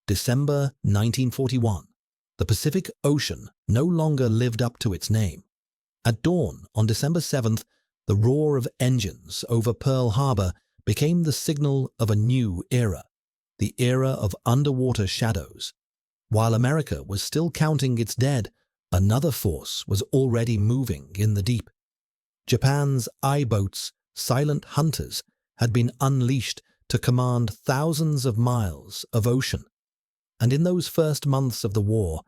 December 1941. The Pacific Ocean no longer lived up to its name. At dawn on December 7th, the roar of engines over Pearl Harbor became the signal of a new era, the era of underwater shadows. While America was still counting its dead, another force was already moving in the deep. Japan's I-boats, silent hunters, had been unleashed to command thousands of miles of ocean. And in those first months of the war,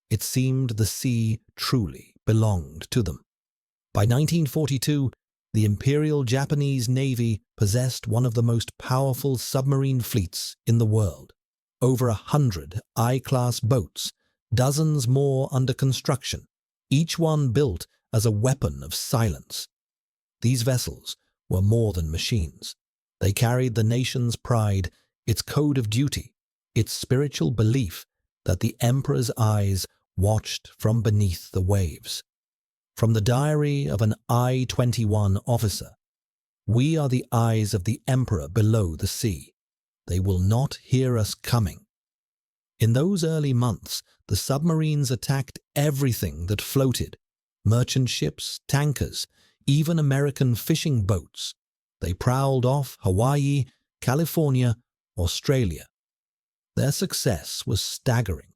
it seemed the sea truly belonged to them. By 1942, the Imperial Japanese Navy possessed one of the most powerful submarine fleets in the world. Over 100 I-class boats, dozens more under construction, each one built as a weapon of silence. These vessels were more than machines. They carried the nation's pride, its code of duty, its spiritual belief that the Emperor's eyes watched from beneath the waves. From the diary of an I-21 officer, "We are the eyes of the Emperor below the sea. They will not hear us coming." In those early months, the submarines attacked everything that floated, merchant ships, tankers, even American fishing boats. They prowled off Hawaii, California, Australia. Their success was staggering.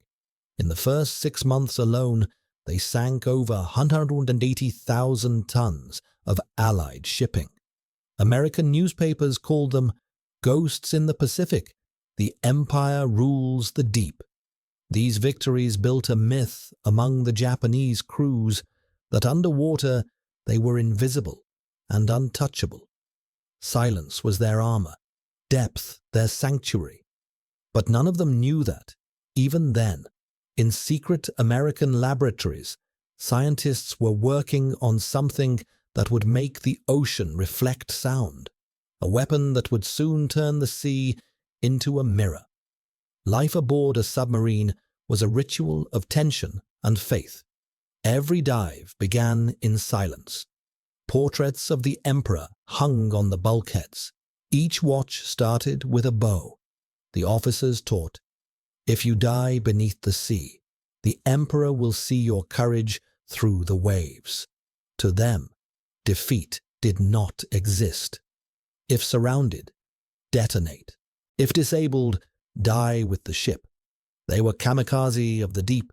In the first 6 months alone, they sank over 180,000 tons of Allied shipping. American newspapers called them "ghosts in the Pacific. The Empire rules the deep." These victories built a myth among the Japanese crews that underwater they were invisible and untouchable. Silence was their armor, depth their sanctuary. But none of them knew that, even then, in secret American laboratories, scientists were working on something that would make the ocean reflect sound, a weapon that would soon turn the sea into a mirror. Life aboard a submarine was a ritual of tension and faith. Every dive began in silence. Portraits of the Emperor hung on the bulkheads. Each watch started with a bow. The officers taught, "If you die beneath the sea, the Emperor will see your courage through the waves." To them, defeat did not exist. If surrounded, detonate. If disabled, die with the ship. They were kamikaze of the deep.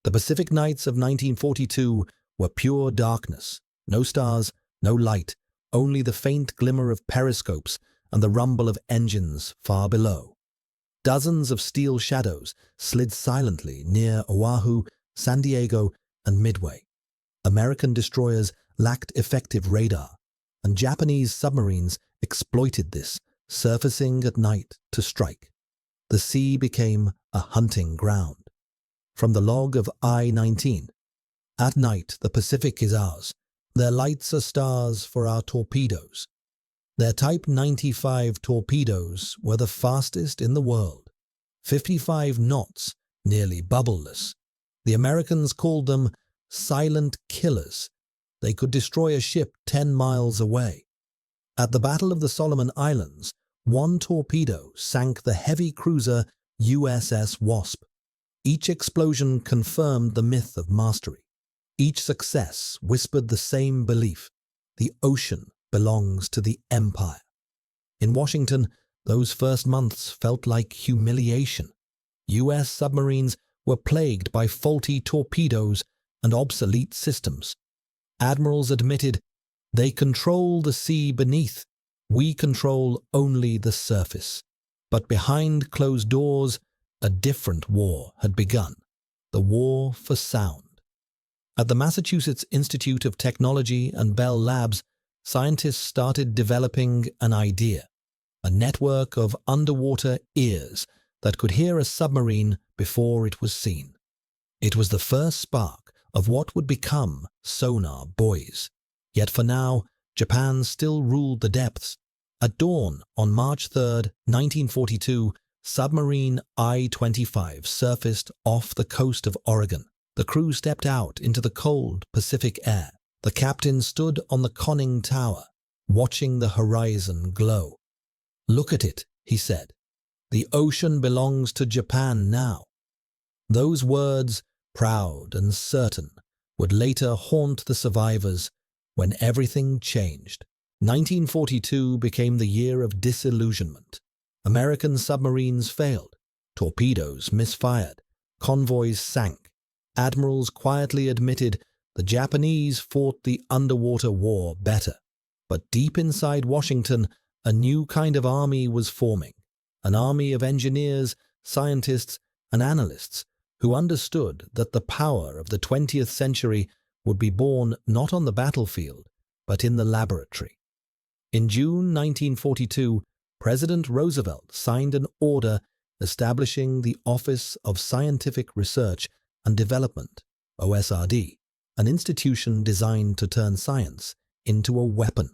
The Pacific nights of 1942 were pure darkness. No stars, no light, only the faint glimmer of periscopes and the rumble of engines far below. Dozens of steel shadows slid silently near Oahu, San Diego, and Midway. American destroyers lacked effective radar, and Japanese submarines exploited this, surfacing at night to strike. The sea became a hunting ground. From the log of I-19, "At night the Pacific is ours. Their lights are stars for our torpedoes." Their Type 95 torpedoes were the fastest in the world, 55 knots, nearly bubbleless. The Americans called them silent killers. They could destroy a ship 10 miles away. At the Battle of the Solomon Islands, one torpedo sank the heavy cruiser USS Wasp. Each explosion confirmed the myth of mastery. Each success whispered the same belief: the ocean belongs to the Empire. In Washington, those first months felt like humiliation. U.S. submarines were plagued by faulty torpedoes and obsolete systems. Admirals admitted, "They control the sea beneath. We control only the surface." But behind closed doors, a different war had begun, the war for sound. At the Massachusetts Institute of Technology and Bell Labs, scientists started developing an idea, a network of underwater ears that could hear a submarine before it was seen. It was the first spark of what would become Sonar Buoys. Yet for now, Japan still ruled the depths. At dawn on March 3, 1942, submarine I-25 surfaced off the coast of Oregon. The crew stepped out into the cold Pacific air. The captain stood on the conning tower, watching the horizon glow. "Look at it," he said. The ocean belongs to Japan now. Those words, proud and certain, would later haunt the survivors when everything changed. 1942 became the year of disillusionment. American submarines failed, torpedoes misfired, convoys sank. Admirals quietly admitted the Japanese fought the underwater war better. But deep inside Washington, a new kind of army was forming, an army of engineers, scientists, and analysts who understood that the power of the 20th century would be born not on the battlefield, but in the laboratory. In June 1942, President Roosevelt signed an order establishing the Office of Scientific Research and Development, OSRD, an institution designed to turn science into a weapon.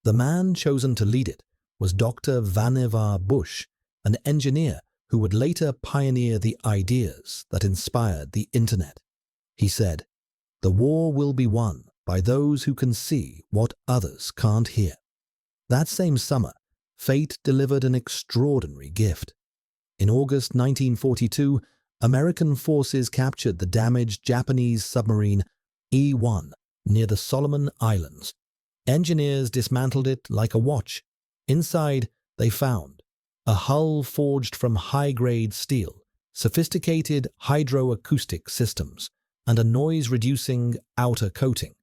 The man chosen to lead it was Dr. Vannevar Bush, an engineer who would later pioneer the ideas that inspired the Internet. He said, "The war will be won by those who can see what others can't hear." That same summer, fate delivered an extraordinary gift. In August 1942, American forces captured the damaged Japanese submarine E-1 near the Solomon Islands. Engineers dismantled it like a watch. Inside, they found a hull forged from high-grade steel, sophisticated hydroacoustic systems, and a noise-reducing outer coating.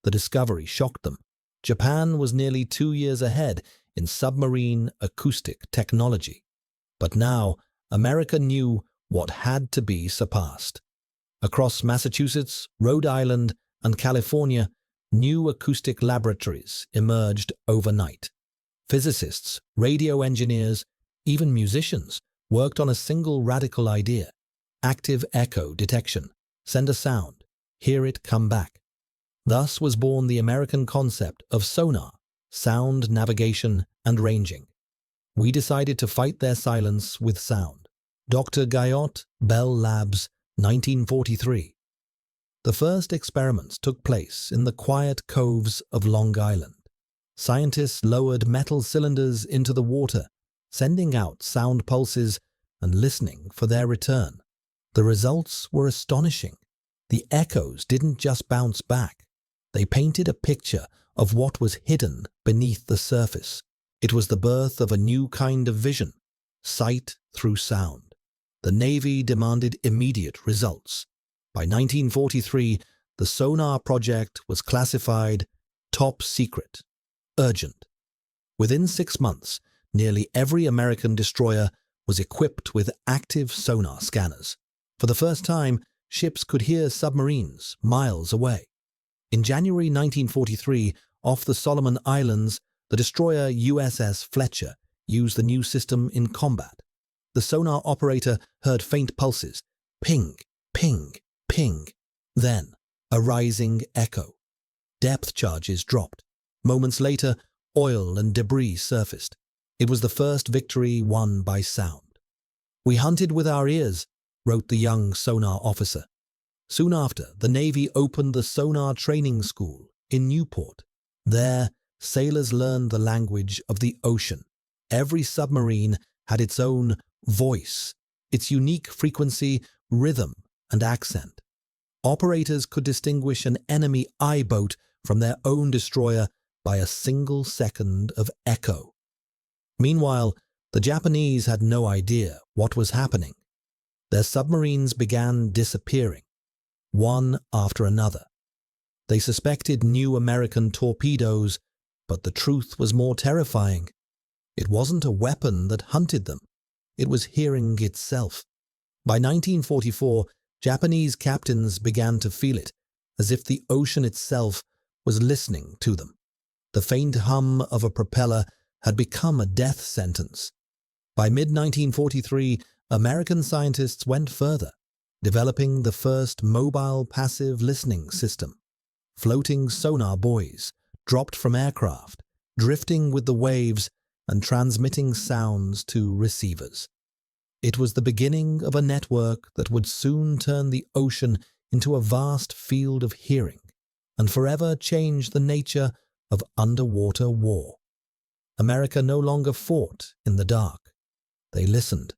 The discovery shocked them. Japan was nearly 2 years ahead in submarine acoustic technology. But now, America knew what had to be surpassed. Across Massachusetts, Rhode Island, and California, new acoustic laboratories emerged overnight. Physicists, radio engineers, even musicians worked on a single radical idea: active echo detection. Send a sound, hear it come back. Thus was born the American concept of sonar, sound navigation and ranging. We decided to fight their silence with sound. Dr. Guyot, Bell Labs, 1943. The first experiments took place in the quiet coves of Long Island. Scientists lowered metal cylinders into the water, sending out sound pulses and listening for their return. The results were astonishing. The echoes didn't just bounce back. They painted a picture of what was hidden beneath the surface. It was the birth of a new kind of vision, sight through sound. The Navy demanded immediate results. By 1943, the sonar project was classified top secret, urgent. Within 6 months, nearly every American destroyer was equipped with active sonar scanners. For the first time, ships could hear submarines miles away. In January 1943, off the Solomon Islands, the destroyer USS Fletcher used the new system in combat. The sonar operator heard faint pulses, ping, ping, ping. Then, a rising echo. Depth charges dropped. Moments later, oil and debris surfaced. It was the first victory won by sound. "We hunted with our ears," wrote the young sonar officer. Soon after, the Navy opened the Sonar Training School in Newport. There, sailors learned the language of the ocean. Every submarine had its own voice, its unique frequency, rhythm, and accent. Operators could distinguish an enemy I-boat from their own destroyer by a single second of echo. Meanwhile, the Japanese had no idea what was happening. Their submarines began disappearing, one after another. They suspected new American torpedoes, but the truth was more terrifying. It wasn't a weapon that hunted them. It was hearing itself. By 1944, Japanese captains began to feel it, as if the ocean itself was listening to them. The faint hum of a propeller had become a death sentence. By mid-1943, American scientists went further, developing the first mobile passive listening system. Floating sonar buoys, dropped from aircraft, drifting with the waves and transmitting sounds to receivers. It was the beginning of a network that would soon turn the ocean into a vast field of hearing and forever change the nature of underwater war. America no longer fought in the dark. They listened.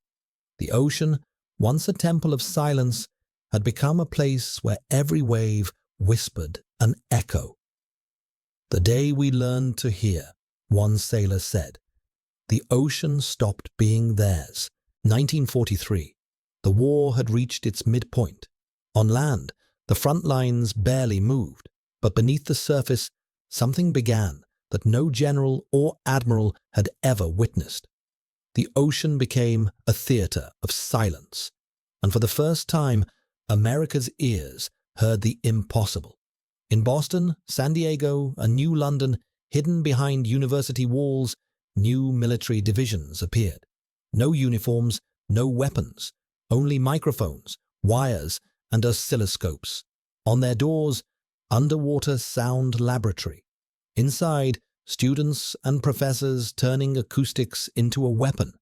The ocean, once a temple of silence, had become a place where every wave whispered an echo. "The day we learned to hear," one sailor said, "the ocean stopped being theirs." 1943. The war had reached its midpoint. On land, the front lines barely moved, but beneath the surface, something began that no general or admiral had ever witnessed. The ocean became a theater of silence, and for the first time, America's ears heard the impossible. In Boston, San Diego, and New London, hidden behind university walls, new military divisions appeared. No uniforms, no weapons, only microphones, wires, and oscilloscopes. On their doors, underwater sound laboratory. Inside, students and professors turning acoustics into a weapon.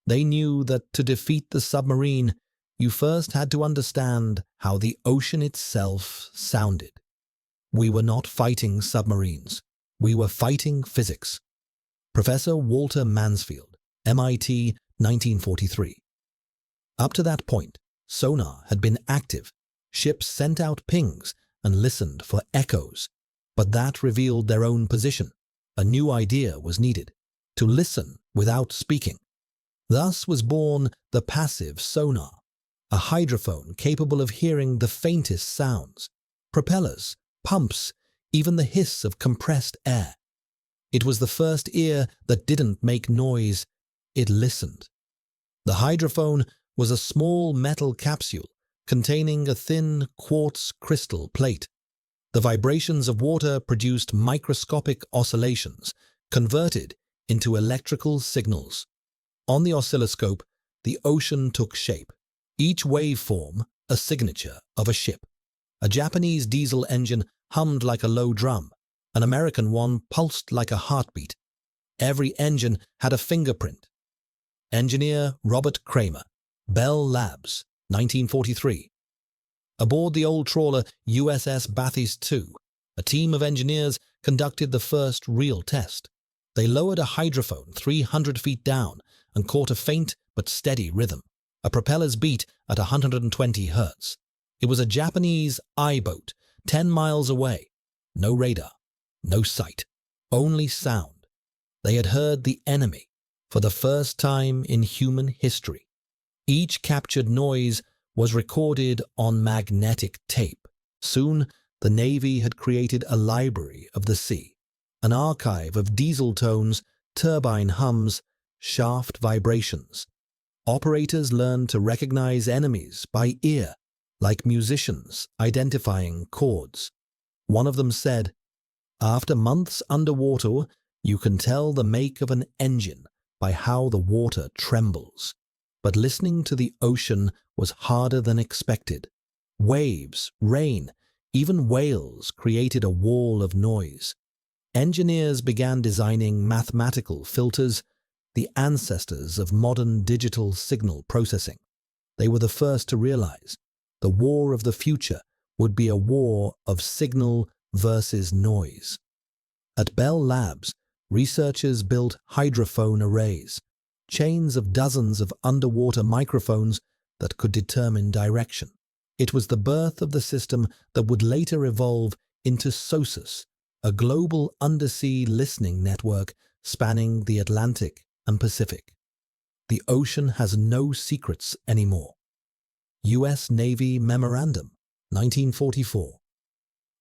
They knew that to defeat the submarine, you first had to understand how the ocean itself sounded. We were not fighting submarines. We were fighting physics. Professor Walter Mansfield, MIT, 1943. Up to that point, sonar had been active. Ships sent out pings and listened for echoes, but that revealed their own position. A new idea was needed: to listen without speaking. Thus was born the passive sonar, a hydrophone capable of hearing the faintest sounds, propellers, pumps, even the hiss of compressed air. It was the first ear that didn't make noise, it listened. The hydrophone was a small metal capsule containing a thin quartz crystal plate. The vibrations of water produced microscopic oscillations, converted into electrical signals. On the oscilloscope, the ocean took shape, each waveform a signature of a ship. A Japanese diesel engine hummed like a low drum. An American one pulsed like a heartbeat. Every engine had a fingerprint. Engineer Robert Kramer, Bell Labs, 1943. Aboard the old trawler USS Bathurst II, a team of engineers conducted the first real test. They lowered a hydrophone 300 feet down and caught a faint but steady rhythm. A propeller's beat at 120 hertz. It was a Japanese I-boat 10 miles away. No radar, no sight, only sound. They had heard the enemy for the first time in human history. Each captured noise was recorded on magnetic tape. Soon, the Navy had created a library of the sea, an archive of diesel tones, turbine hums, shaft vibrations. Operators learned to recognize enemies by ear, like musicians identifying chords. One of them said, "After months underwater, you can tell the make of an engine by how the water trembles." But listening to the ocean was harder than expected. Waves, rain, even whales created a wall of noise. Engineers began designing mathematical filters, the ancestors of modern digital signal processing. They were the first to realize the war of the future would be a war of signal versus noise. At Bell Labs, researchers built hydrophone arrays, chains of dozens of underwater microphones that could determine direction. It was the birth of the system that would later evolve into SOSUS, a global undersea listening network spanning the Atlantic and Pacific. The ocean has no secrets anymore. U.S. Navy Memorandum, 1944.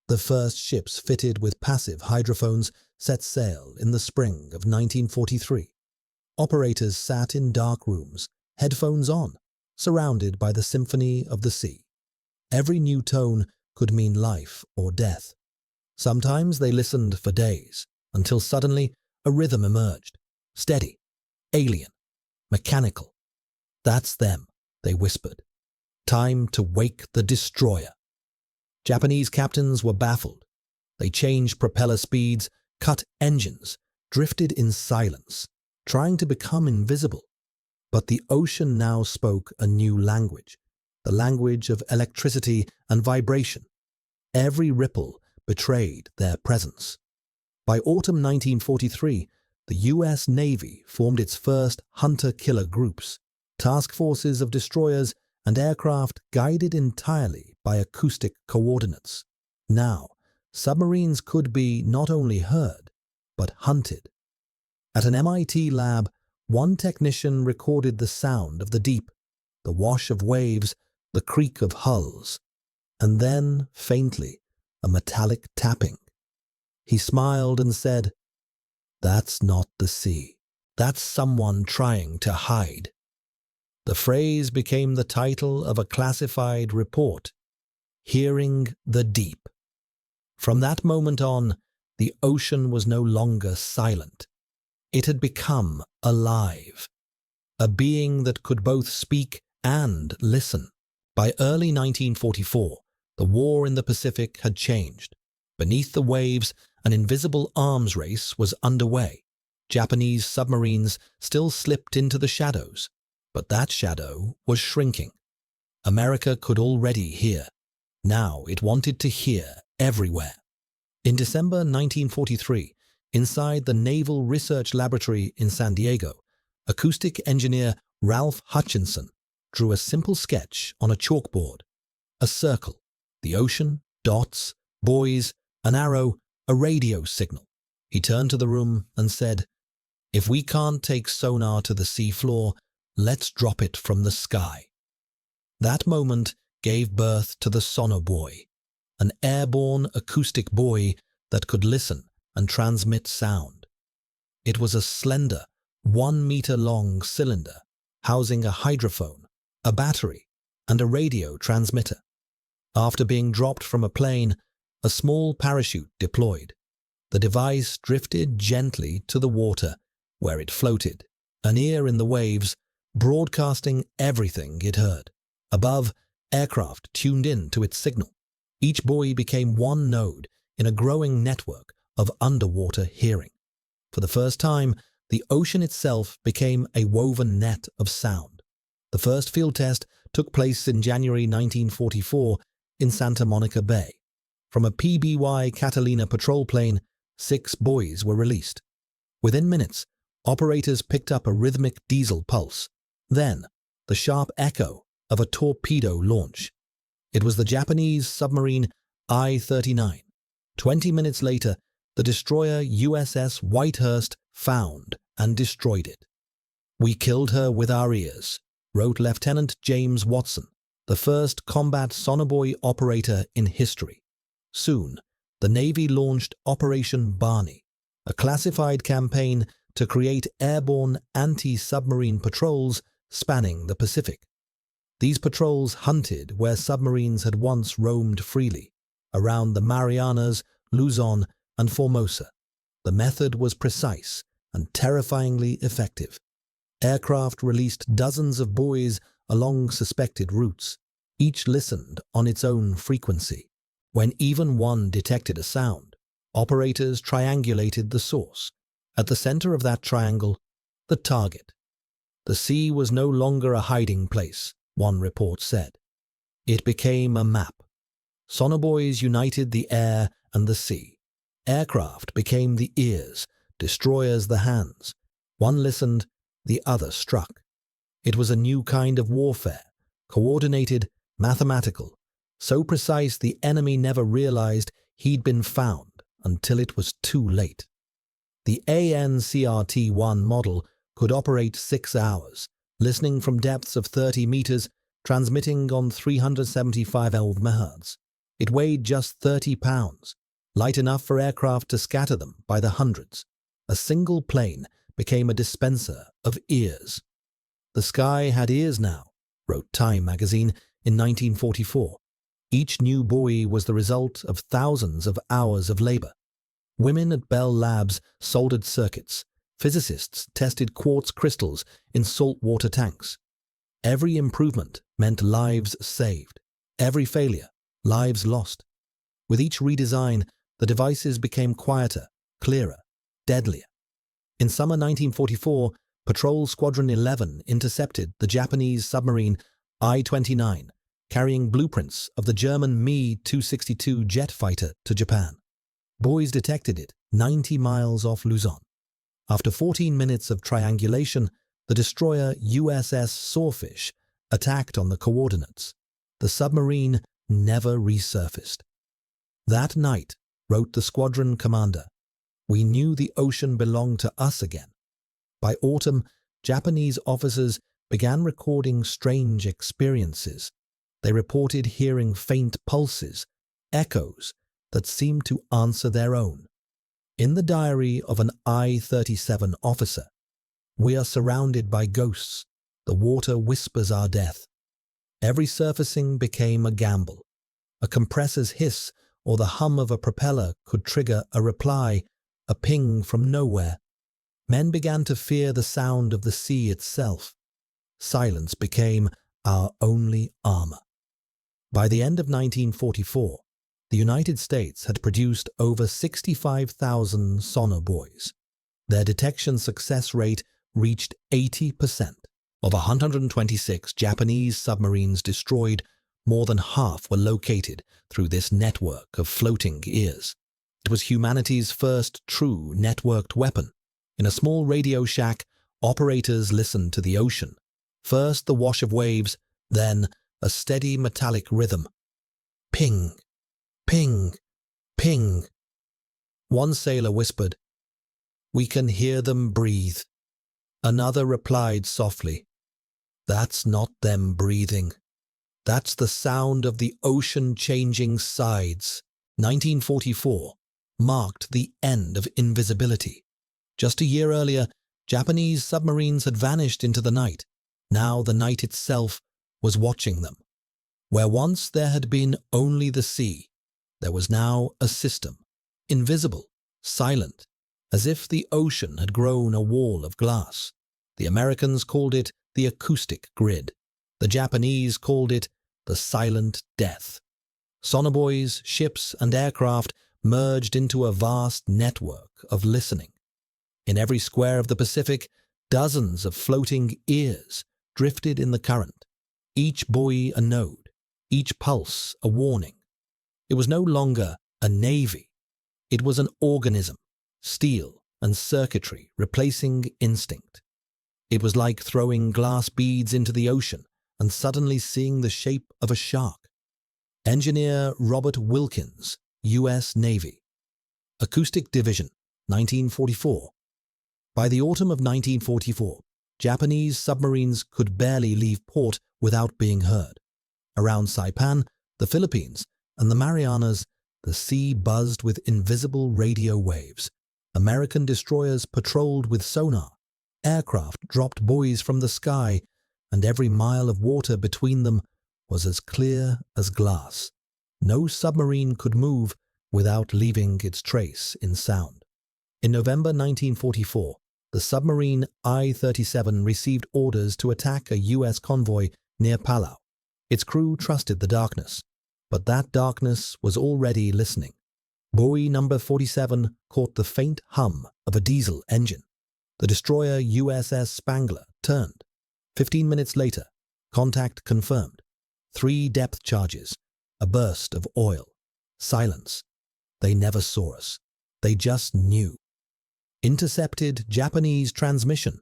The first ships fitted with passive hydrophones set sail in the spring of 1943. Operators sat in dark rooms, headphones on, surrounded by the symphony of the sea. Every new tone could mean life or death. Sometimes they listened for days, until suddenly a rhythm emerged. Steady, alien, mechanical. "That's them," they whispered. "Time to wake the destroyer." Japanese captains were baffled. They changed propeller speeds, cut engines, drifted in silence, trying to become invisible. But the ocean now spoke a new language, the language of electricity and vibration. Every ripple betrayed their presence. By autumn 1943, the U.S. Navy formed its first hunter-killer groups. task forces of destroyers and aircraft guided entirely by acoustic coordinates. Now, submarines could be not only heard, but hunted. At an MIT lab, one technician recorded the sound of the deep, the wash of waves, the creak of hulls, and then, faintly, a metallic tapping. He smiled and said, "That's not the sea. That's someone trying to hide." The phrase became the title of a classified report, "Hearing the Deep." From that moment on, the ocean was no longer silent. It had become alive, a being that could both speak and listen. By early 1944, the war in the Pacific had changed. Beneath the waves, an invisible arms race was underway. Japanese submarines still slipped into the shadows, but that shadow was shrinking. America could already hear. Now it wanted to hear everywhere. In December 1943, inside the Naval Research Laboratory in San Diego, acoustic engineer Ralph Hutchinson drew a simple sketch on a chalkboard. A circle, the ocean, dots, buoys, an arrow, a radio signal. He turned to the room and said, "If we can't take sonar to the sea floor, let's drop it from the sky." That moment gave birth to the Sonar Buoy, an airborne acoustic buoy that could listen and transmit sound. It was a slender, 1-meter-long cylinder housing a hydrophone, a battery, and a radio transmitter. After being dropped from a plane, a small parachute deployed. The device drifted gently to the water, where it floated, an ear in the waves, broadcasting everything it heard. Above, aircraft tuned in to its signal. Each buoy became one node in a growing network of underwater hearing. For the first time, the ocean itself became a woven net of sound. The first field test took place in January 1944 in Santa Monica Bay. From a PBY Catalina patrol plane, 6 buoys were released. Within minutes, operators picked up a rhythmic diesel pulse. Then, the sharp echo of a torpedo launch. It was the Japanese submarine I-39. 20 minutes later, the destroyer USS Whitehurst found and destroyed it. "We killed her with our ears," wrote Lieutenant James Watson, the first combat sonobuoy operator in history. Soon, the Navy launched Operation Barney, a classified campaign to create airborne anti-submarine patrols spanning the Pacific. These patrols hunted where submarines had once roamed freely, around the Marianas, Luzon, and Formosa. The method was precise and terrifyingly effective. Aircraft released dozens of buoys along suspected routes. Each listened on its own frequency. When even one detected a sound, operators triangulated the source. At the center of that triangle, the target. The sea was no longer a hiding place, one report said. It became a map. Sonobuoys united the air and the sea. Aircraft became the ears, destroyers the hands. One listened, the other struck. It was a new kind of warfare, coordinated, mathematical, so precise the enemy never realized he'd been found until it was too late. The ANCRT-1 model could operate 6 hours, listening from depths of 30 meters, transmitting on 375 MHz. It weighed just 30 pounds, light enough for aircraft to scatter them by the hundreds. A single plane became a dispenser of ears. "The sky had ears now," wrote Time magazine in 1944. Each new buoy was the result of thousands of hours of labor. Women at Bell Labs soldered circuits. Physicists tested quartz crystals in saltwater tanks. Every improvement meant lives saved. Every failure, lives lost. With each redesign, the devices became quieter, clearer, deadlier. In summer 1944, Patrol Squadron 11 intercepted the Japanese submarine I-29, carrying blueprints of the German Me-262 jet fighter to Japan. Buoys detected it 90 miles off Luzon. After 14 minutes of triangulation, The destroyer USS Swordfish attacked on the coordinates. The submarine never resurfaced. That night, wrote the squadron commander, we knew the ocean belonged to us again. By autumn, Japanese officers began recording strange experiences. They reported hearing faint pulses, echoes that seemed to answer their own. In the diary of an I-37 officer, we are surrounded by ghosts. The water whispers our death. Every surfacing became a gamble. A compressor's hiss or the hum of a propeller could trigger a reply, a ping from nowhere. Men began to fear the sound of the sea itself. Silence became our only armor. By the end of 1944, the United States had produced over 65,000 Sonar Buoys. Their detection success rate reached 80%. Of 126 Japanese submarines destroyed, more than half were located through this network of floating ears. It was humanity's first true networked weapon. In a small radio shack, operators listened to the ocean. First the wash of waves, then a steady metallic rhythm. Ping, ping, ping. One sailor whispered, "We can hear them breathe." Another replied softly, "That's not them breathing. That's the sound of the ocean changing sides." 1944 marked the end of invisibility. Just a year earlier, Japanese submarines had vanished into the night. Now the night itself was watching them. Where once there had been only the sea, there was now a system, invisible, silent, as if the ocean had grown a wall of glass. The Americans called it the acoustic grid. The Japanese called it the silent death. Sonar buoys, ships, and aircraft merged into a vast network of listening. In every square of the Pacific, dozens of floating ears drifted in the current, each buoy a node, each pulse a warning. It was no longer a navy. It was an organism, steel and circuitry replacing instinct. It was like throwing glass beads into the ocean and suddenly seeing the shape of a shark. Engineer Robert Wilkins, U.S. Navy. Acoustic Division, 1944. By the autumn of 1944, Japanese submarines could barely leave port without being heard. Around Saipan, the Philippines, and the Marianas, the sea buzzed with invisible radio waves. American destroyers patrolled with sonar. Aircraft dropped buoys from the sky, and every mile of water between them was as clear as glass. No submarine could move without leaving its trace in sound. In November 1944, the submarine I-37 received orders to attack a U.S. convoy near Palau. Its crew trusted the darkness, but that darkness was already listening. Buoy number 47 caught the faint hum of a diesel engine. The destroyer USS Spangler turned. 15 minutes later, contact confirmed. 3 depth charges, a burst of oil, silence. They never saw us. They just knew. Intercepted Japanese transmission.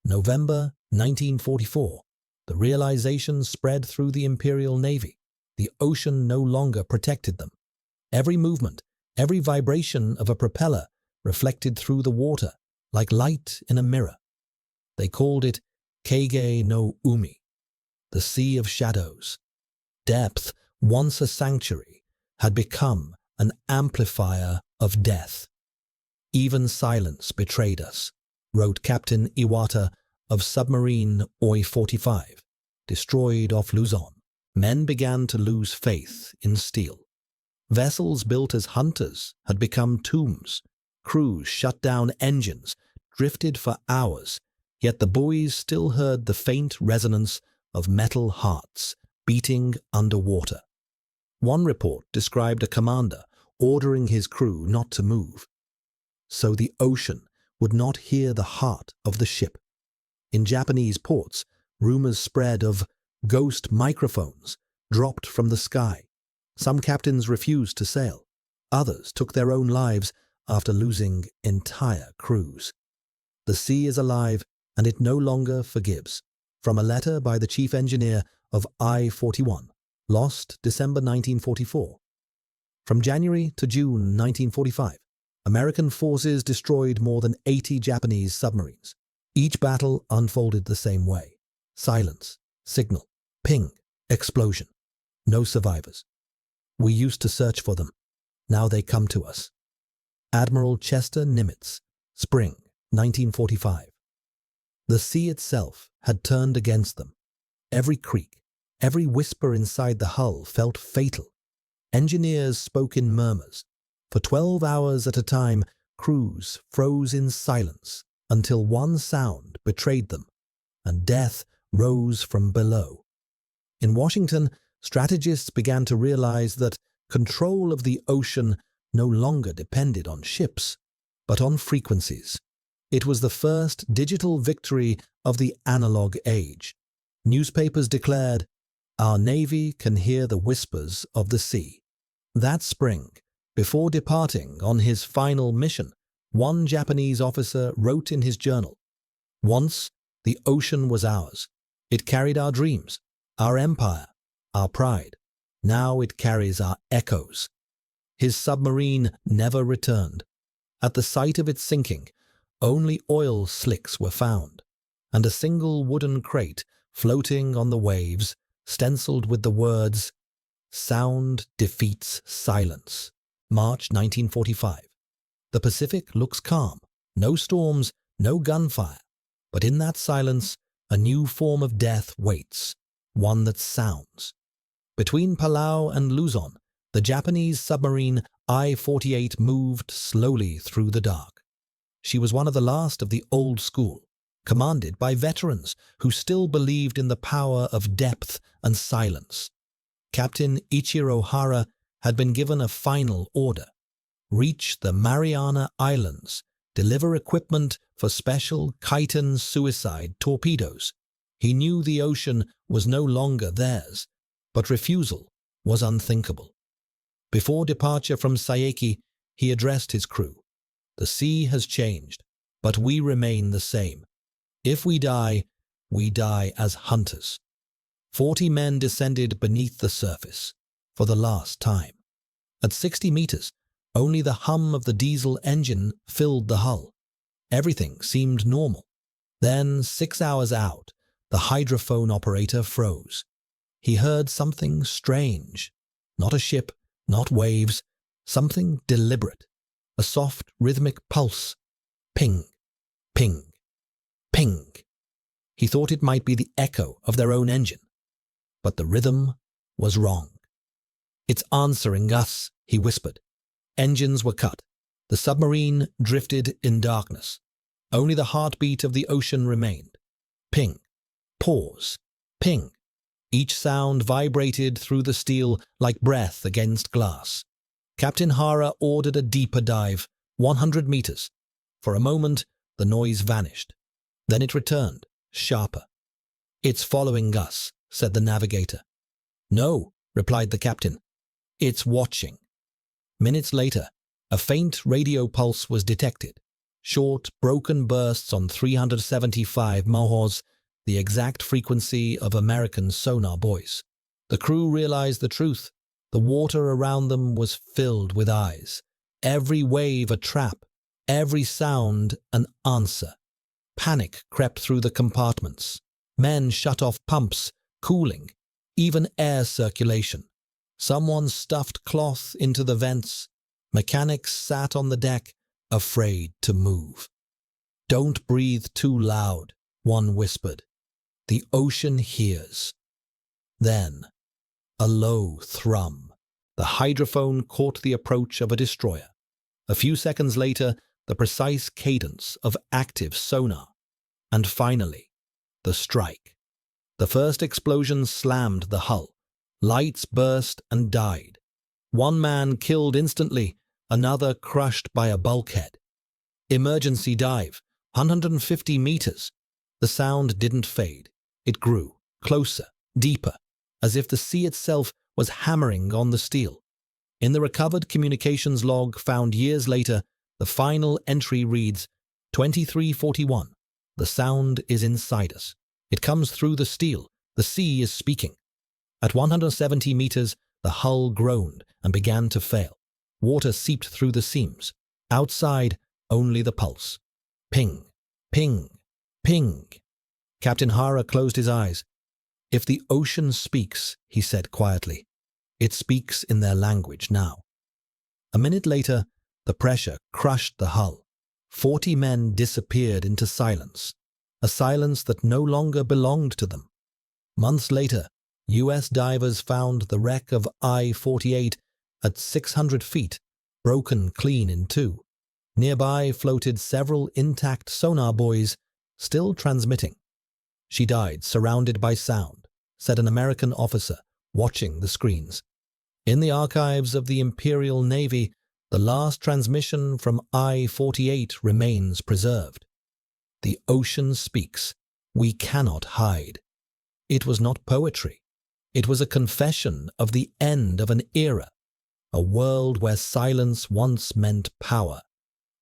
November 1944. The realization spread through the Imperial Navy. The ocean no longer protected them. Every movement, every vibration of a propeller reflected through the water like light in a mirror. They called it Keige no Umi, the sea of shadows. Depth, once a sanctuary, had become an amplifier of death. Even silence betrayed us, wrote Captain Iwata of submarine Oi-45, destroyed off Luzon. Men began to lose faith in steel. Vessels built as hunters had become tombs. Crews shut down engines, drifted for hours, yet the buoys still heard the faint resonance of metal hearts beating underwater. One report described a commander ordering his crew not to move, so the ocean would not hear the heart of the ship. In Japanese ports, rumors spread of ghost microphones dropped from the sky. Some captains refused to sail. Others took their own lives after losing entire crews. The sea is alive and it no longer forgives. From a letter by the chief engineer of I-41, lost December 1944. From January to June 1945, American forces destroyed more than 80 Japanese submarines. Each battle unfolded the same way. Silence, signal, ping, explosion. No survivors. We used to search for them. Now they come to us. Admiral Chester Nimitz, spring 1945. The sea itself had turned against them. Every creak, every whisper inside the hull felt fatal. Engineers spoke in murmurs. For 12 hours at a time, crews froze in silence until one sound betrayed them, and death rose from below. In Washington, strategists began to realize that control of the ocean no longer depended on ships, but on frequencies. It was the first digital victory of the analog age. Newspapers declared, "Our Navy can hear the whispers of the sea." That spring, before departing on his final mission, one Japanese officer wrote in his journal, "Once, the ocean was ours. It carried our dreams, our empire, our pride. Now it carries our echoes." His submarine never returned. At the site of its sinking, only oil slicks were found, and a single wooden crate floating on the waves, stenciled with the words, "Sound defeats silence." March 1945. The Pacific looks calm. No storms, no gunfire. But in that silence, a new form of death waits, one that sounds. Between Palau and Luzon, the Japanese submarine I-48 moved slowly through the dark. She was one of the last of the old school, commanded by veterans who still believed in the power of depth and silence. Captain Ichiro Hara had been given a final order: reach the Mariana Islands, deliver equipment for special Chiton suicide torpedoes. He knew the ocean was no longer theirs, but refusal was unthinkable. Before departure from Saeki, he addressed his crew. "The sea has changed, but we remain the same. If we die as hunters." 40 men descended beneath the surface, for the last time. At 60 meters, only the hum of the diesel engine filled the hull. Everything seemed normal. Then, 6 hours out, the hydrophone operator froze. He heard something strange. Not a ship, not waves, something deliberate. A soft, rhythmic pulse. Ping, ping, ping. He thought it might be the echo of their own engine. But the rhythm was wrong. "It's answering us," he whispered. Engines were cut. The submarine drifted in darkness. Only the heartbeat of the ocean remained. Ping, pause, ping. Each sound vibrated through the steel like breath against glass. Captain Hara ordered a deeper dive, 100 meters. For a moment, the noise vanished. Then it returned, sharper. "It's following us," said the navigator. "No," replied the captain. "It's watching." Minutes later, a faint radio pulse was detected. Short, broken bursts on 375 MHz, the exact frequency of American Sonar Buoys. The crew realized the truth. The water around them was filled with eyes. Every wave a trap, every sound an answer. Panic crept through the compartments. Men shut off pumps, cooling, even air circulation. Someone stuffed cloth into the vents. Mechanics sat on the deck, afraid to move. "Don't breathe too loud," one whispered. "The ocean hears." Then, a low thrum. The hydrophone caught the approach of a destroyer. A few seconds later, the precise cadence of active sonar. And finally, the strike. The first explosion slammed the hull. Lights burst and died. One man killed instantly, another crushed by a bulkhead. Emergency dive, 150 meters. The sound didn't fade. It grew, closer, deeper, as if the sea itself was hammering on the steel. In the recovered communications log found years later, the final entry reads 2341, The sound is inside us. It comes through the steel. The sea is speaking. At 170 meters, the hull groaned and began to fail. Water seeped through the seams. Outside, only the pulse. Ping, ping, ping. Captain Hara closed his eyes. "If the ocean speaks," he said quietly, "it speaks in their language now." A minute later, the pressure crushed the hull. 40 men disappeared into silence, a silence that no longer belonged to them. Months later, U.S. divers found the wreck of I-48 at 600 feet, broken clean in two. Nearby floated several intact sonar buoys, still transmitting. "She died surrounded by sound," said an American officer, watching the screens. In the archives of the Imperial Navy, the last transmission from I-48 remains preserved. "The ocean speaks. We cannot hide." It was not poetry. It was a confession of the end of an era, a world where silence once meant power,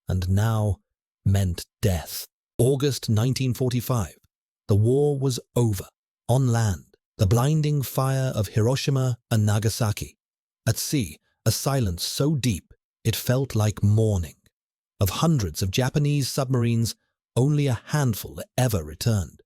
and now meant death. August 1945. The war was over. On land, the blinding fire of Hiroshima and Nagasaki. At sea, a silence so deep it felt like mourning. Of hundreds of Japanese submarines, only a handful ever returned.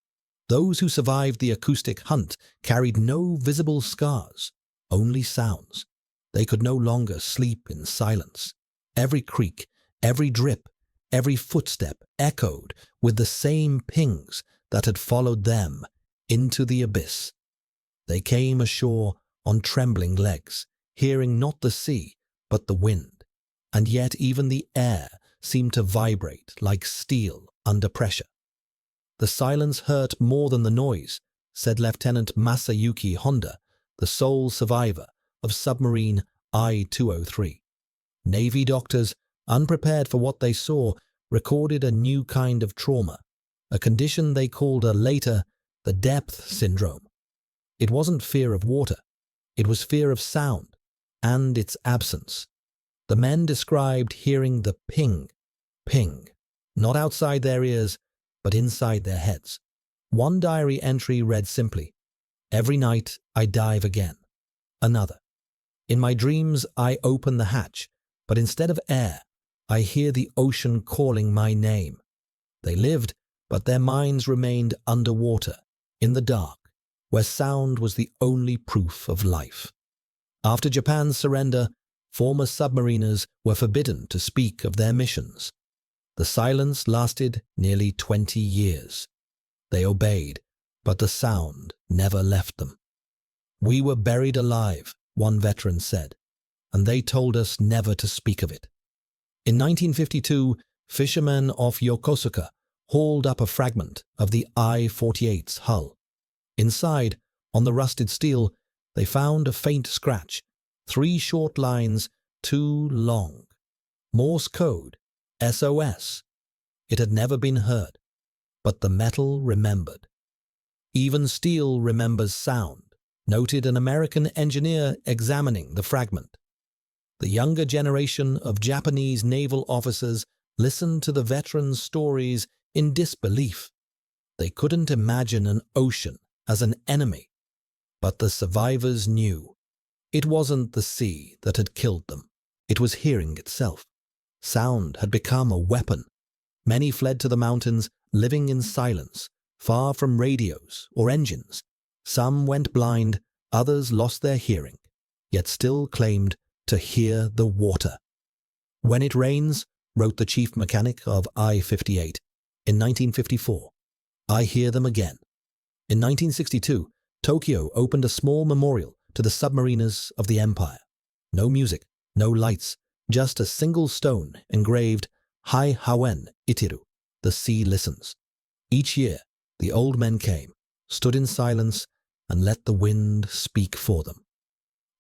Those who survived the acoustic hunt carried no visible scars, only sounds. They could no longer sleep in silence. Every creak, every drip, every footstep echoed with the same pings that had followed them into the abyss. They came ashore on trembling legs, hearing not the sea, but the wind, and yet even the air seemed to vibrate like steel under pressure. "The silence hurt more than the noise," said Lieutenant Masayuki Honda, the sole survivor of submarine I-203. Navy doctors, unprepared for what they saw, recorded a new kind of trauma, a condition they called later the depth syndrome. It wasn't fear of water. It was fear of sound and its absence. The men described hearing the ping, ping, not outside their ears, but inside their heads. One diary entry read simply, "Every night I dive again." Another, "In my dreams I open the hatch, but instead of air, I hear the ocean calling my name." They lived, but their minds remained underwater, in the dark, where sound was the only proof of life. After Japan's surrender, former submariners were forbidden to speak of their missions. The silence lasted nearly 20 years. They obeyed, but the sound never left them. "We were buried alive," one veteran said, "and they told us never to speak of it." In 1952, fishermen off Yokosuka hauled up a fragment of the I-48's hull. Inside, on the rusted steel, they found a faint scratch, 3 short lines, too long. Morse code, SOS. It had never been heard, but the metal remembered. "Even steel remembers sound," noted an American engineer examining the fragment. The younger generation of Japanese naval officers listened to the veterans' stories in disbelief. They couldn't imagine an ocean as an enemy, but the survivors knew. It wasn't the sea that had killed them. It was hearing itself. Sound had become a weapon. Many fled to the mountains, living in silence, far from radios or engines. Some went blind, others lost their hearing, yet still claimed to hear the water. "When it rains," wrote the chief mechanic of I-58 in 1954, "I hear them again." In 1962, Tokyo opened a small memorial to the submariners of the empire. No music, no lights, just a single stone engraved "Hai Hawen Itiru," the sea listens. Each year, the old men came, stood in silence, and let the wind speak for them.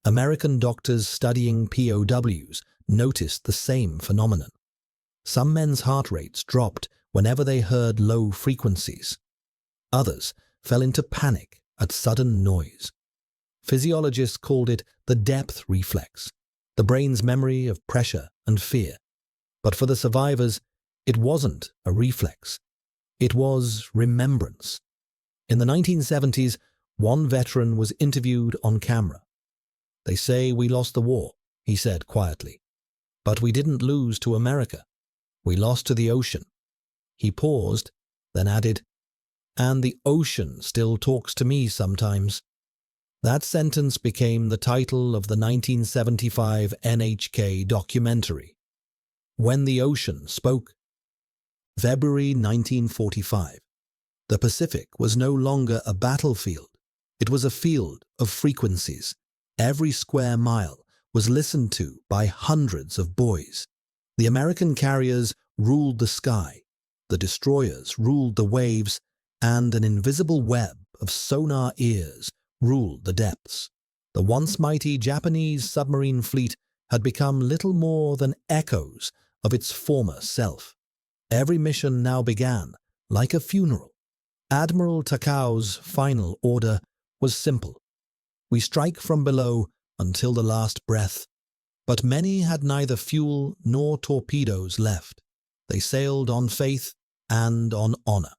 American doctors studying POWs noticed the same phenomenon. Some men's heart rates dropped whenever they heard low frequencies. Others fell into panic at sudden noise. Physiologists called it the depth reflex, the brain's memory of pressure and fear. But for the survivors, it wasn't a reflex. It was remembrance. In the 1970s, one veteran was interviewed on camera. "They say we lost the war," he said quietly. "But we didn't lose to America. We lost to the ocean." He paused, then added, "And the ocean still talks to me sometimes." That sentence became the title of the 1975 NHK documentary, When the Ocean Spoke. February 1945. The Pacific was no longer a battlefield. It was a field of frequencies. Every square mile was listened to by hundreds of buoys. The American carriers ruled the sky, the destroyers ruled the waves, and an invisible web of sonar ears ruled the depths. The once mighty Japanese submarine fleet had become little more than echoes of its former self. Every mission now began like a funeral. Admiral Takao's final order was simple: "We strike from below until the last breath." But many had neither fuel nor torpedoes left. They sailed on faith and on honor.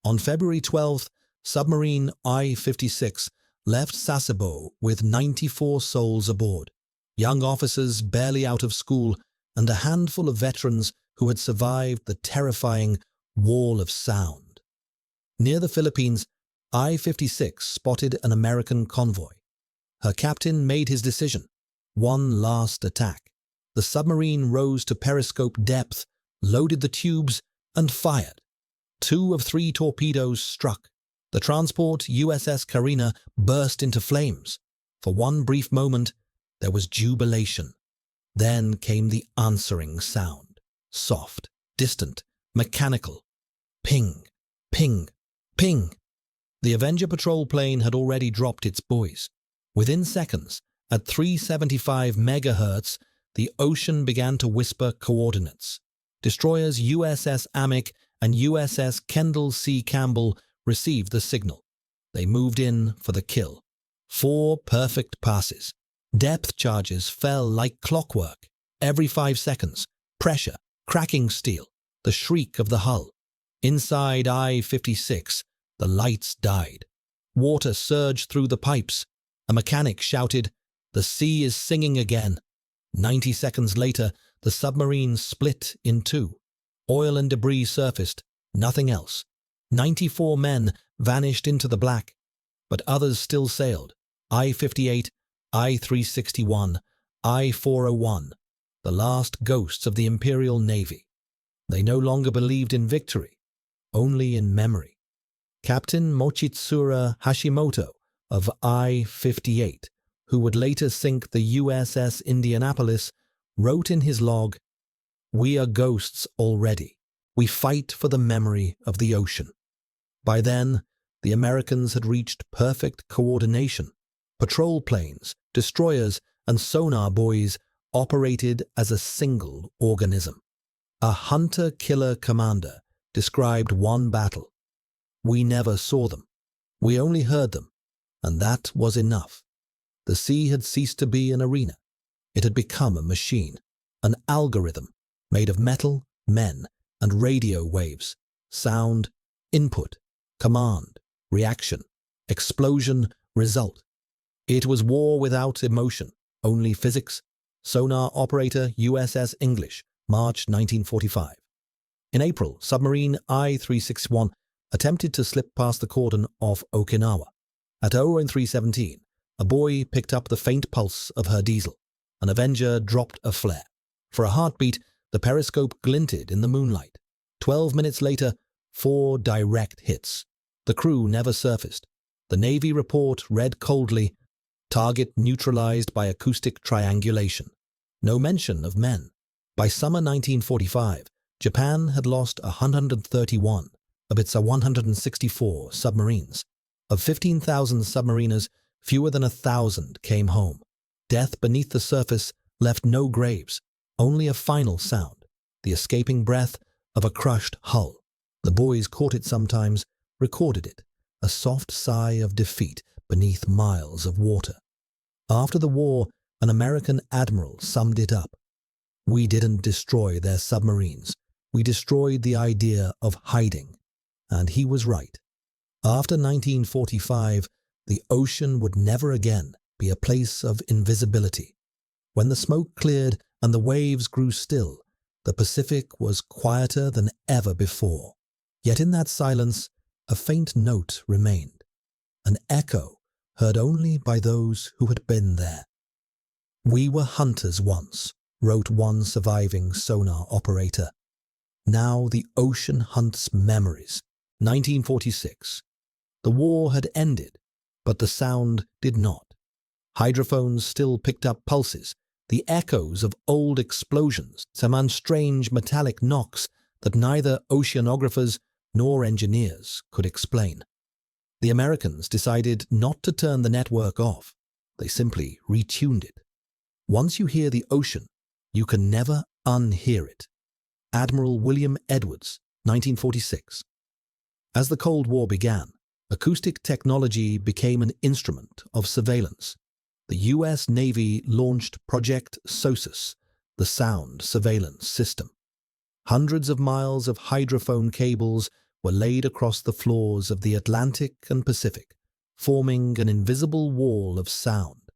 On February 12th, submarine I-56 left Sasebo with 94 souls aboard, young officers barely out of school, and a handful of veterans who had survived the terrifying Wall of Sound. Near the Philippines, I-56 spotted an American convoy. Her captain made his decision: one last attack. The submarine rose to periscope depth, loaded the tubes, and fired. 2 of 3 torpedoes struck. The transport USS Carina burst into flames. For one brief moment, there was jubilation. Then came the answering sound. Soft, distant, mechanical. Ping, ping, ping. The Avenger patrol plane had already dropped its buoys. Within seconds, at 375 megahertz, the ocean began to whisper coordinates. Destroyers USS Amick and USS Kendall C. Campbell received the signal. They moved in for the kill. 4 perfect passes. Depth charges fell like clockwork. Every 5 seconds, pressure, cracking steel, the shriek of the hull. Inside I-56, the lights died. Water surged through the pipes. A mechanic shouted, "The sea is singing again." 90 seconds later, the submarine split in 2. Oil and debris surfaced, nothing else. 94 men vanished into the black, but others still sailed. I-58, I-361, I-401, the last ghosts of the Imperial Navy. They no longer believed in victory, only in memory. Captain Mochitsura Hashimoto of I-58, who would later sink the USS Indianapolis, wrote in his log, "We are ghosts already. We fight for the memory of the ocean." By then, the Americans had reached perfect coordination. Patrol planes, destroyers, and sonar buoys operated as a single organism. A hunter-killer commander described one battle. "We never saw them. We only heard them, and that was enough." The sea had ceased to be an arena. It had become a machine, an algorithm made of metal, men, and radio waves. Sound, input, command, reaction, explosion, result. It was war without emotion, only physics. Sonar operator USS English, March 1945. In April, submarine I-361 attempted to slip past the cordon off Okinawa. At 0317, a buoy picked up the faint pulse of her diesel. An Avenger dropped a flare. For a heartbeat, the periscope glinted in the moonlight. 12 minutes later, 4 direct hits. The crew never surfaced. The Navy report read coldly, "Target neutralized by acoustic triangulation." No mention of men. By summer 1945, Japan had lost 131 of its 164 submarines. Of 15,000 submariners, fewer than 1,000 came home. Death beneath the surface left no graves, only a final sound, the escaping breath of a crushed hull. The buoys caught it sometimes, recorded it, a soft sigh of defeat beneath miles of water. After the war, an American admiral summed it up. "We didn't destroy their submarines. We destroyed the idea of hiding." And he was right. After 1945, the ocean would never again be a place of invisibility. When the smoke cleared and the waves grew still, the Pacific was quieter than ever before. Yet in that silence, a faint note remained, an echo heard only by those who had been there. "We were hunters once," wrote one surviving sonar operator. "Now the ocean hunts memories." 1946. The war had ended, but the sound did not. Hydrophones still picked up pulses, the echoes of old explosions, some strange metallic knocks that neither oceanographers nor engineers could explain. The Americans decided not to turn the network off. They simply retuned it. Once you hear the ocean, you can never unhear it. Admiral William Edwards, 1946. As the Cold War began, acoustic technology became an instrument of surveillance. The U.S. Navy launched Project SOSUS, the sound surveillance system. Hundreds of miles of hydrophone cables were laid across the floors of the Atlantic and Pacific, forming an invisible wall of sound.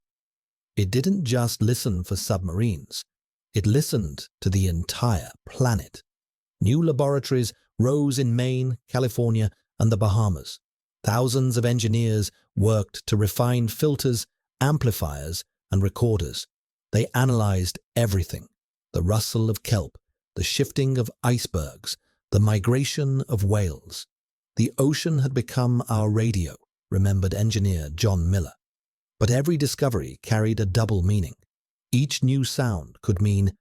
It didn't just listen for submarines. It listened to the entire planet. New laboratories rose in Maine, California, and the Bahamas. Thousands of engineers worked to refine filters, amplifiers, and recorders. They analyzed everything: the rustle of kelp, the shifting of icebergs, the migration of whales. The ocean had become our radio, remembered engineer John Miller. But every discovery carried a double meaning. Each new sound could mean,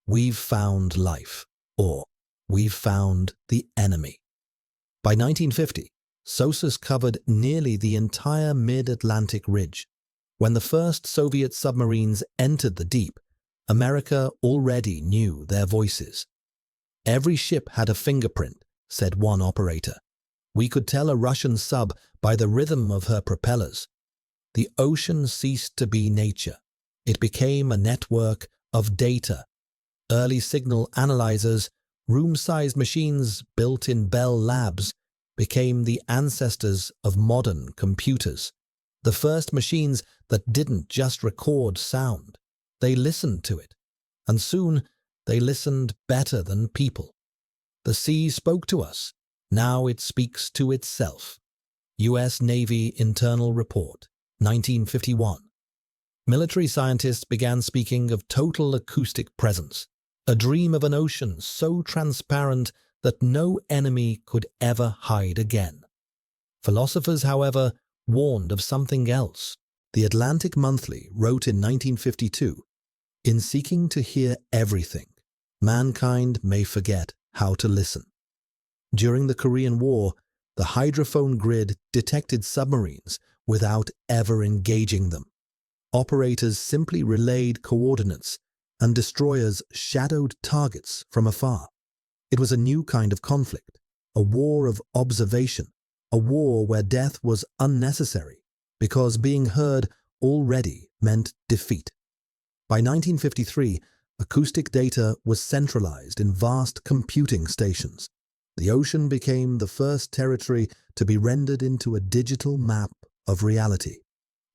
"We've found life," or "We've found the enemy." By 1950, SOSUS covered nearly the entire mid-Atlantic ridge. When the first Soviet submarines entered the deep, America already knew their voices. "Every ship had a fingerprint," said one operator. "We could tell a Russian sub by the rhythm of her propellers." The ocean ceased to be nature. It became a network of data. Early signal analyzers, room-sized machines built in Bell Labs, became the ancestors of modern computers. The first machines that didn't just record sound. They listened to it. And soon, they listened better than people. "The sea spoke to us. Now it speaks to itself." U.S. Navy Internal Report, 1951. Military scientists began speaking of total acoustic presence, a dream of an ocean so transparent that no enemy could ever hide again. Philosophers, however, warned of something else. The Atlantic Monthly wrote in 1952, "In seeking to hear everything, mankind may forget how to listen." During the Korean War, the hydrophone grid detected submarines without ever engaging them. Operators simply relayed coordinates, and destroyers shadowed targets from afar. It was a new kind of conflict, a war of observation, a war where death was unnecessary, because being heard already meant defeat. By 1953, acoustic data was centralized in vast computing stations. The ocean became the first territory to be rendered into a digital map of reality.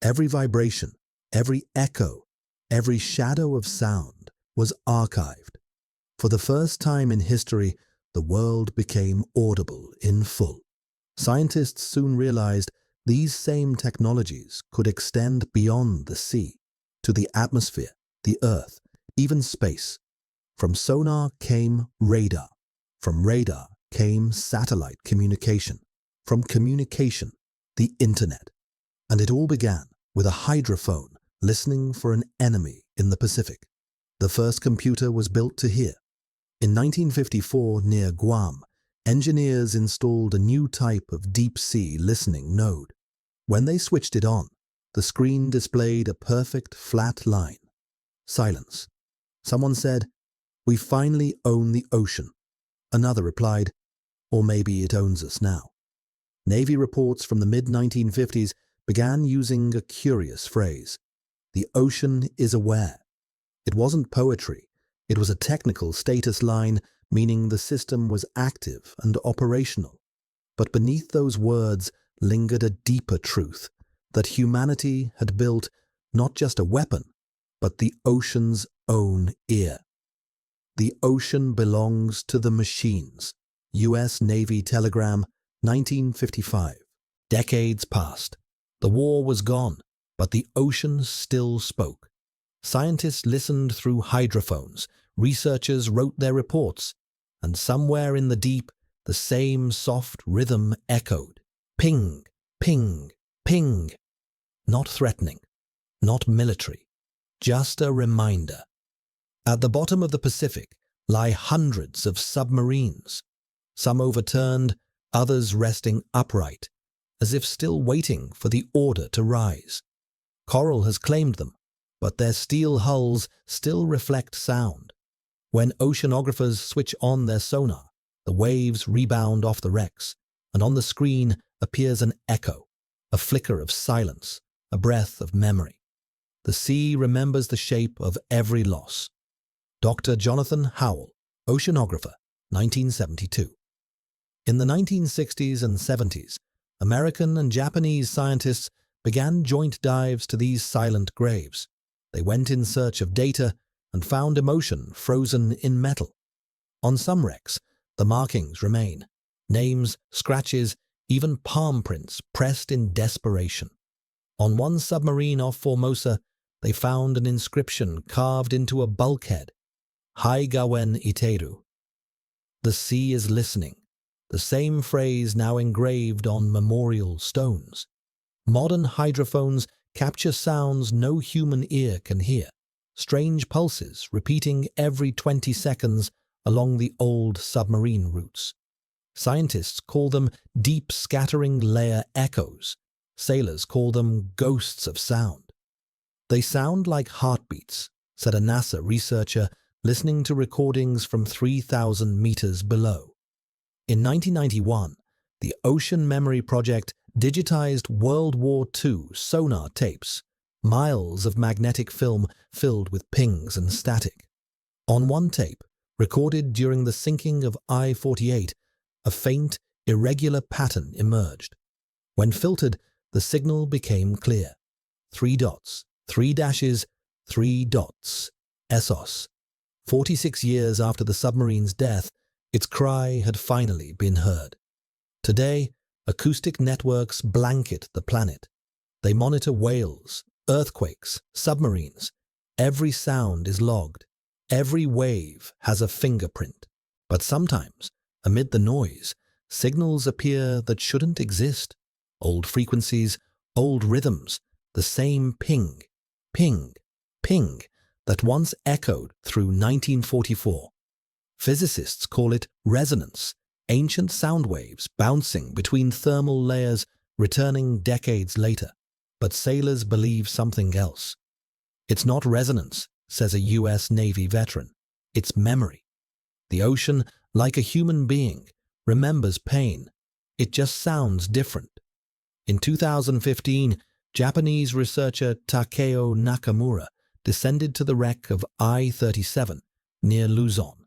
Every vibration, every echo, every shadow of sound was archived. For the first time in history, the world became audible in full. Scientists soon realized these same technologies could extend beyond the sea, to the atmosphere, the earth, even space. From sonar came radar. From radar came satellite communication. From communication, the internet. And it all began with a hydrophone listening for an enemy in the Pacific. The first computer was built to hear. In 1954, near Guam, engineers installed a new type of deep-sea listening node. When they switched it on, the screen displayed a perfect flat line. Silence. Someone said, "We finally own the ocean." Another replied, "Or maybe it owns us now." Navy reports from the mid-1950s began using a curious phrase: "The ocean is aware." It wasn't poetry. It was a technical status line, meaning the system was active and operational. But beneath those words lingered a deeper truth, that humanity had built not just a weapon, but the ocean's own ear. The ocean belongs to the machines. U.S. Navy telegram, 1955. Decades passed. The war was gone, but the ocean still spoke. Scientists listened through hydrophones, researchers wrote their reports, and somewhere in the deep, the same soft rhythm echoed. Ping, ping, ping. Not threatening, not military, just a reminder. At the bottom of the Pacific lie hundreds of submarines, some overturned, others resting upright, as if still waiting for the order to rise. Coral has claimed them, but their steel hulls still reflect sound. When oceanographers switch on their sonar, the waves rebound off the wrecks, and on the screen appears an echo, a flicker of silence, a breath of memory. The sea remembers the shape of every loss. Dr. Jonathan Howell, oceanographer, 1972. In the 1960s and 70s, American and Japanese scientists began joint dives to these silent graves. They went in search of data and found emotion frozen in metal. On some wrecks, the markings remain, names, scratches, even palm prints pressed in desperation. On one submarine off Formosa, they found an inscription carved into a bulkhead, Haigawen Iteru. The sea is listening, the same phrase now engraved on memorial stones. Modern hydrophones capture sounds no human ear can hear, strange pulses repeating every 20 seconds along the old submarine routes. Scientists call them deep scattering layer echoes. Sailors call them ghosts of sound. They sound like heartbeats, said a NASA researcher listening to recordings from 3,000 meters below. In 1991, the Ocean Memory Project digitized World War II sonar tapes, miles of magnetic film filled with pings and static. On one tape, recorded during the sinking of I-48, a faint, irregular pattern emerged. When filtered, the signal became clear. 3 dots, 3 dashes, 3 dots. SOS. 46 years after the submarine's death, its cry had finally been heard. Today, acoustic networks blanket the planet. They monitor whales, earthquakes, submarines. Every sound is logged. Every wave has a fingerprint. But sometimes, amid the noise, signals appear that shouldn't exist. Old frequencies, old rhythms, the same ping, ping, ping that once echoed through 1944. Physicists call it resonance, ancient sound waves bouncing between thermal layers, returning decades later. But sailors believe something else. It's not resonance, says a U.S. Navy veteran. It's memory. The ocean, like a human being, remembers pain. It just sounds different. In 2015, Japanese researcher Takeo Nakamura descended to the wreck of I-37 near Luzon.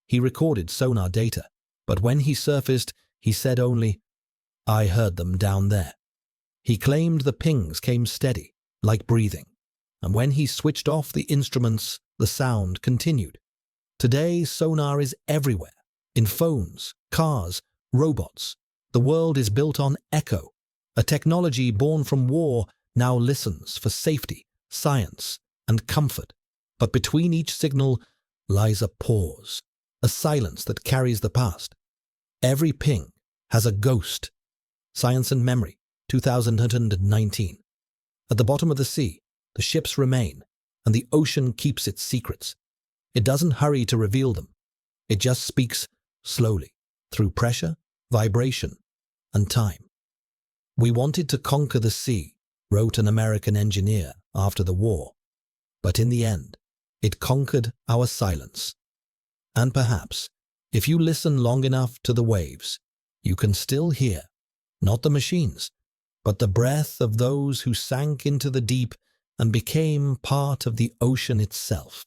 He recorded sonar data, but when he surfaced, he said only, "I heard them down there." He claimed the pings came steady, like breathing, and when he switched off the instruments, the sound continued. Today, sonar is everywhere, in phones, cars, robots. The world is built on echo. A technology born from war now listens for safety, science, and comfort. But between each signal lies a pause, a silence that carries the past. Every ping has a ghost. Science and Memory, 2019. At the bottom of the sea, the ships remain, and the ocean keeps its secrets. It doesn't hurry to reveal them. It just speaks slowly, through pressure, vibration, and time. "We wanted to conquer the sea," wrote an American engineer after the war. But in the end, it conquered our silence. And perhaps, if you listen long enough to the waves, you can still hear, not the machines, but the breath of those who sank into the deep and became part of the ocean itself.